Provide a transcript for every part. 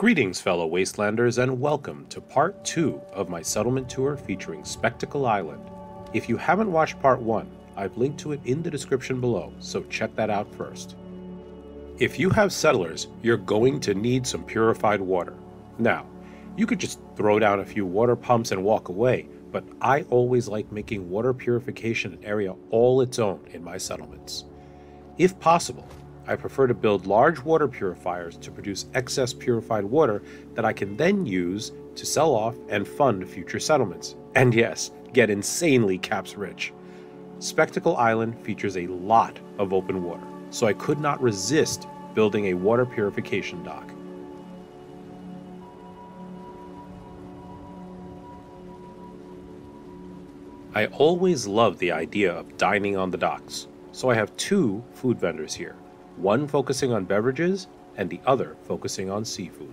Greetings, fellow Wastelanders, and welcome to part 2 of my settlement tour featuring Spectacle Island. If you haven't watched part 1, I've linked to it in the description below, so check that out first. If you have settlers, you're going to need some purified water. Now, you could just throw down a few water pumps and walk away, but I always like making water purification an area all its own in my settlements. If possible, I prefer to build large water purifiers to produce excess purified water that I can then use to sell off and fund future settlements. And yes, get insanely caps rich. Spectacle Island features a lot of open water, so I could not resist building a water purification dock. I always loved the idea of dining on the docks, so I have 2 food vendors here. One focusing on beverages, and the other focusing on seafood.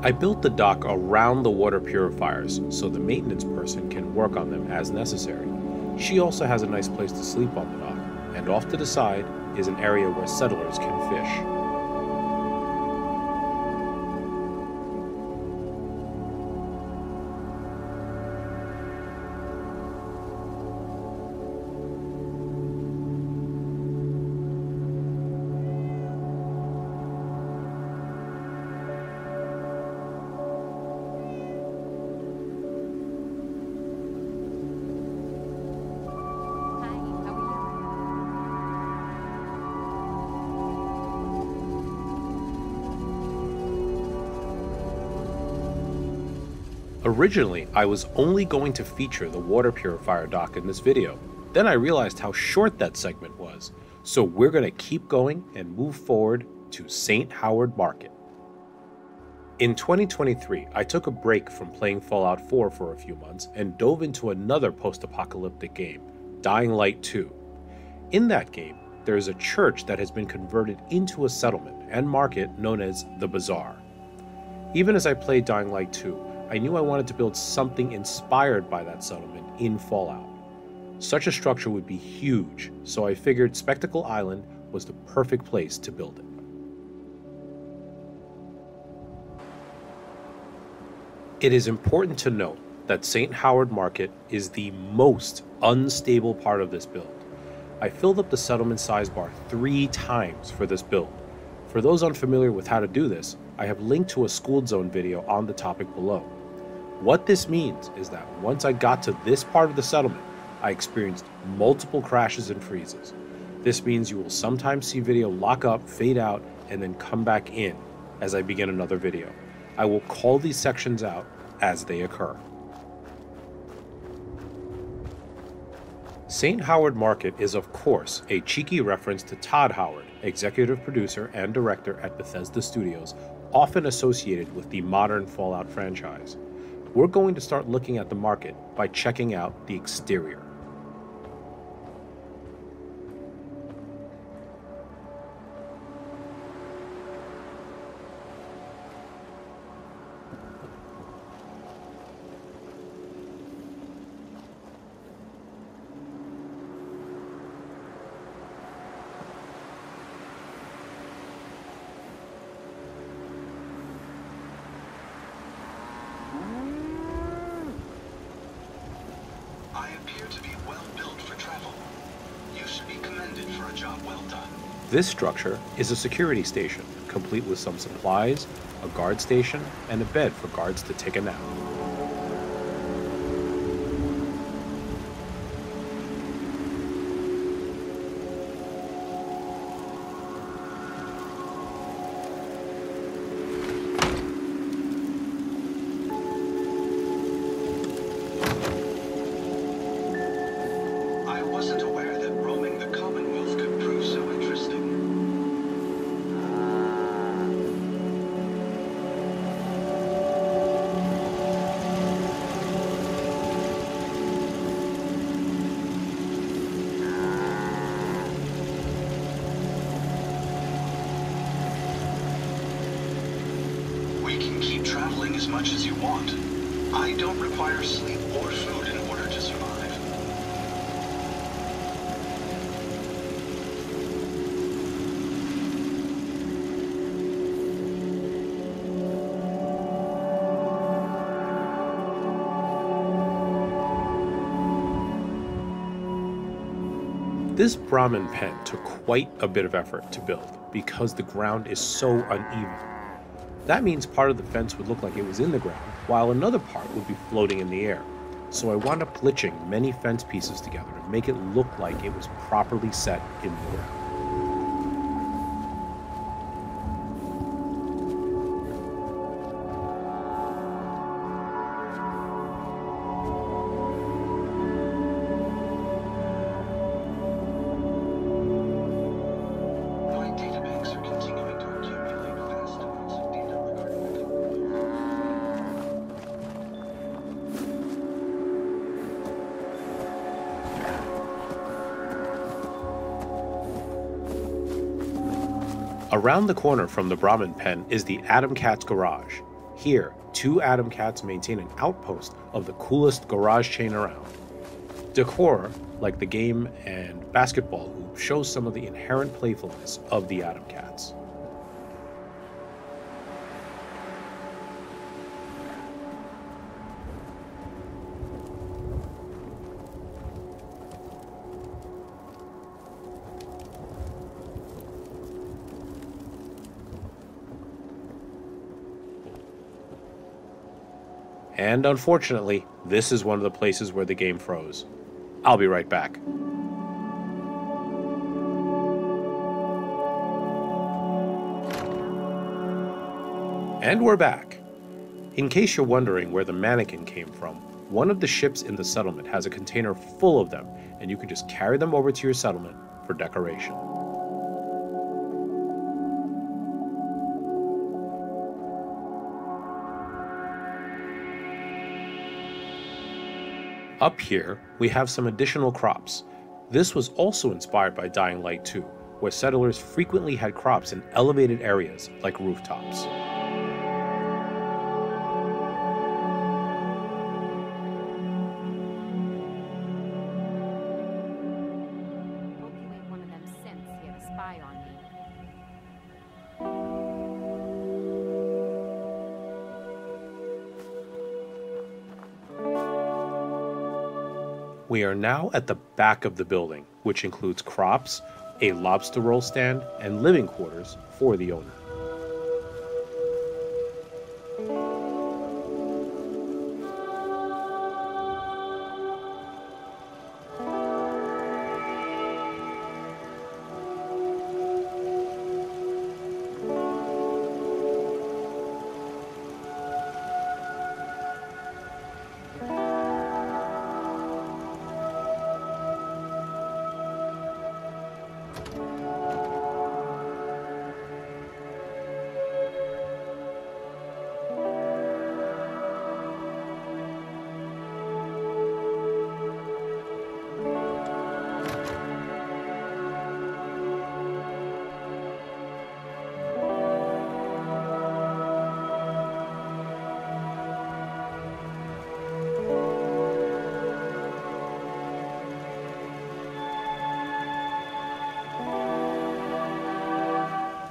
I built the dock around the water purifiers so the maintenance person can work on them as necessary. She also has a nice place to sleep on the dock, and off to the side is an area where settlers can fish. Originally, I was only going to feature the water purifier dock in this video. Then I realized how short that segment was, so we're going to keep going and move forward to St. Howard Market. In 2023, I took a break from playing Fallout 4 for a few months and dove into another post-apocalyptic game, Dying Light 2. In that game, there is a church that has been converted into a settlement and market known as the Bazaar. Even as I played Dying Light 2, I knew I wanted to build something inspired by that settlement in Fallout. Such a structure would be huge, so I figured Spectacle Island was the perfect place to build it. It is important to note that St. Howard Market is the most unstable part of this build. I filled up the settlement size bar 3 times for this build. For those unfamiliar with how to do this, I have linked to a Schooled Zone video on the topic below. What this means is that once I got to this part of the settlement, I experienced multiple crashes and freezes. This means you will sometimes see video lock up, fade out, and then come back in as I begin another video. I will call these sections out as they occur. St. Howard Market is of course a cheeky reference to Todd Howard, executive producer and director at Bethesda Studios, often associated with the modern Fallout franchise. We're going to start looking at the market by checking out the exterior. This structure is a security station, complete with some supplies, a guard station, and a bed for guards to take a nap. as much as you want. I don't require sleep or food in order to survive. This Brahmin pen took quite a bit of effort to build because the ground is so uneven. That means part of the fence would look like it was in the ground, while another part would be floating in the air. So I wound up glitching many fence pieces together to make it look like it was properly set in the ground. Around the corner from the Brahmin pen is the Atom Cats garage. Here, two Atom Cats maintain an outpost of the coolest garage chain around. Decor, like the game and basketball hoop, shows some of the inherent playfulness of the Atom Cats. And unfortunately, this is one of the places where the game froze. I'll be right back. And we're back. In case you're wondering where the mannequin came from, one of the ships in the settlement has a container full of them, and you can just carry them over to your settlement for decoration. Up here, we have some additional crops. This was also inspired by Dying Light 2, where settlers frequently had crops in elevated areas like rooftops. Hope you ain't one of them simps here to spy on me. We are now at the back of the building, which includes crops, a lobster roll stand, and living quarters for the owner.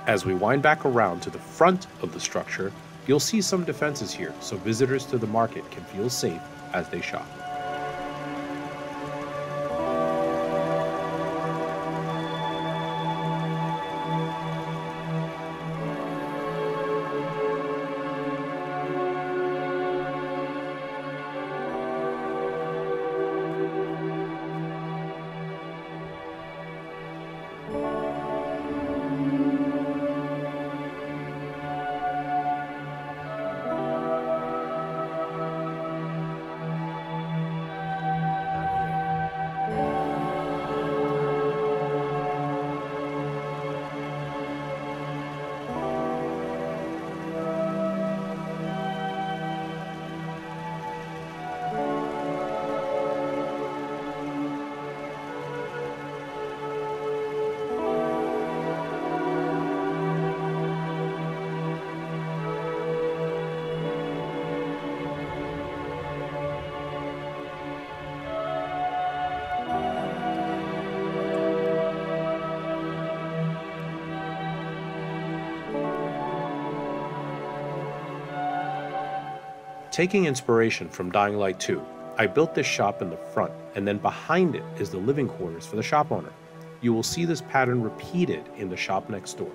As we wind back around to the front of the structure, you'll see some defenses here so visitors to the market can feel safe as they shop. Taking inspiration from Dying Light 2, I built this shop in the front, and then behind it is the living quarters for the shop owner. You will see this pattern repeated in the shop next door.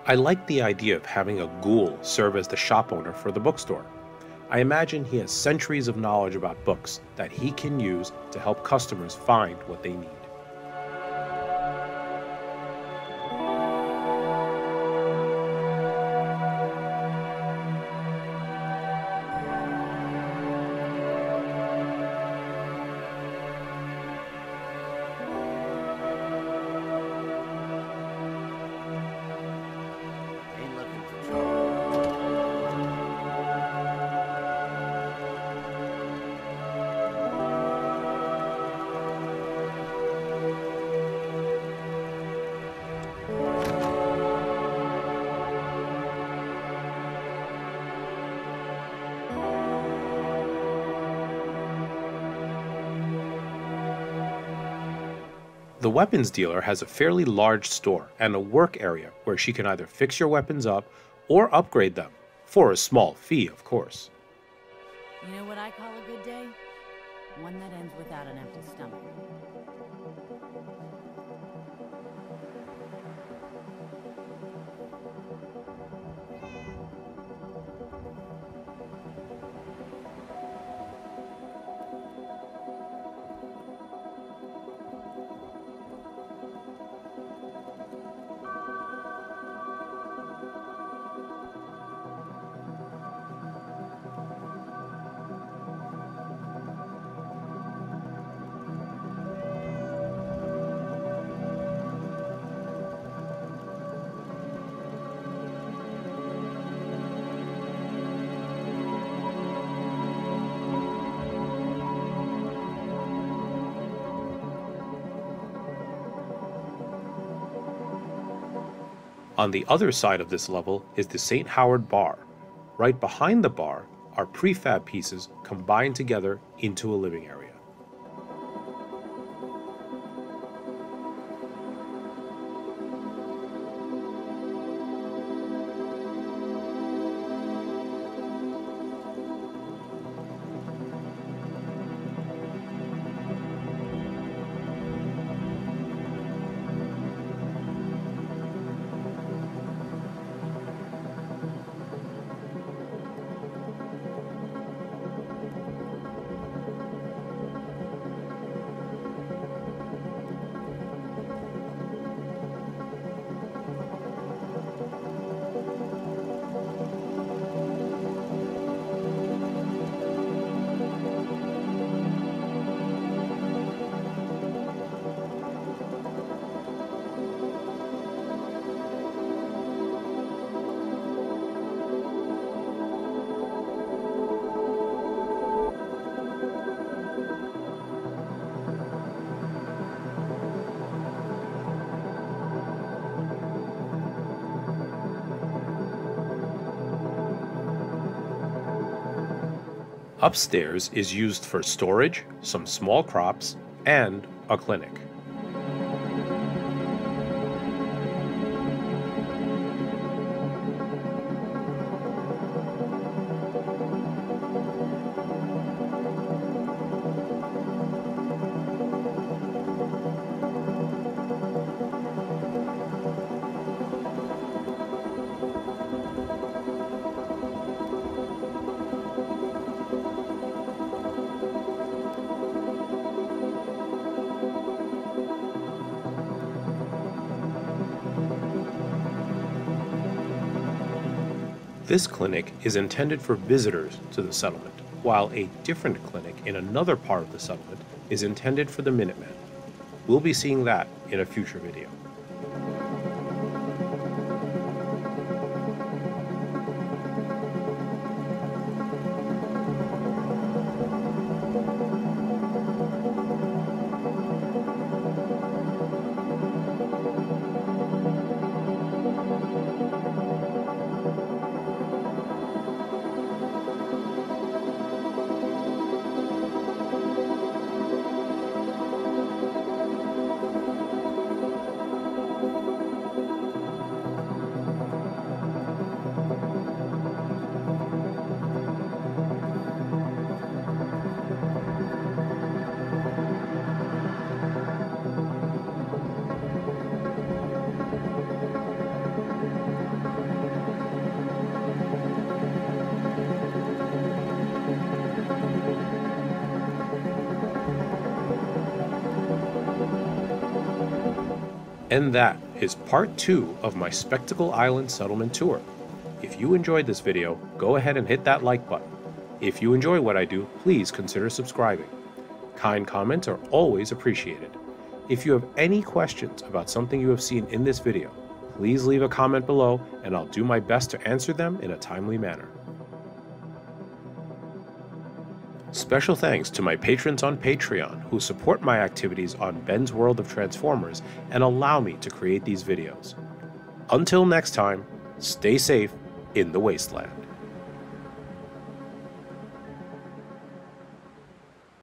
I like the idea of having a ghoul serve as the shop owner for the bookstore. I imagine he has centuries of knowledge about books that he can use to help customers find what they need. Ain't looking for trouble. The weapons dealer has a fairly large store and a work area where she can either fix your weapons up or upgrade them, for a small fee, of course. You know what I call a good day? One that ends without an empty stomach. On the other side of this level is the St. Howard Bar. Right behind the bar are prefab pieces combined together into a living area. Upstairs is used for storage, some small crops, and a clinic. This clinic is intended for visitors to the settlement, while a different clinic in another part of the settlement is intended for the Minutemen. We'll be seeing that in a future video. And that is part 2 of my Spectacle Island settlement tour. If you enjoyed this video, go ahead and hit that like button. If you enjoy what I do, please consider subscribing. Kind comments are always appreciated. If you have any questions about something you have seen in this video, please leave a comment below and I'll do my best to answer them in a timely manner. Special thanks to my patrons on Patreon who support my activities on Ben's World of Transformers and allow me to create these videos. Until next time, stay safe in the wasteland.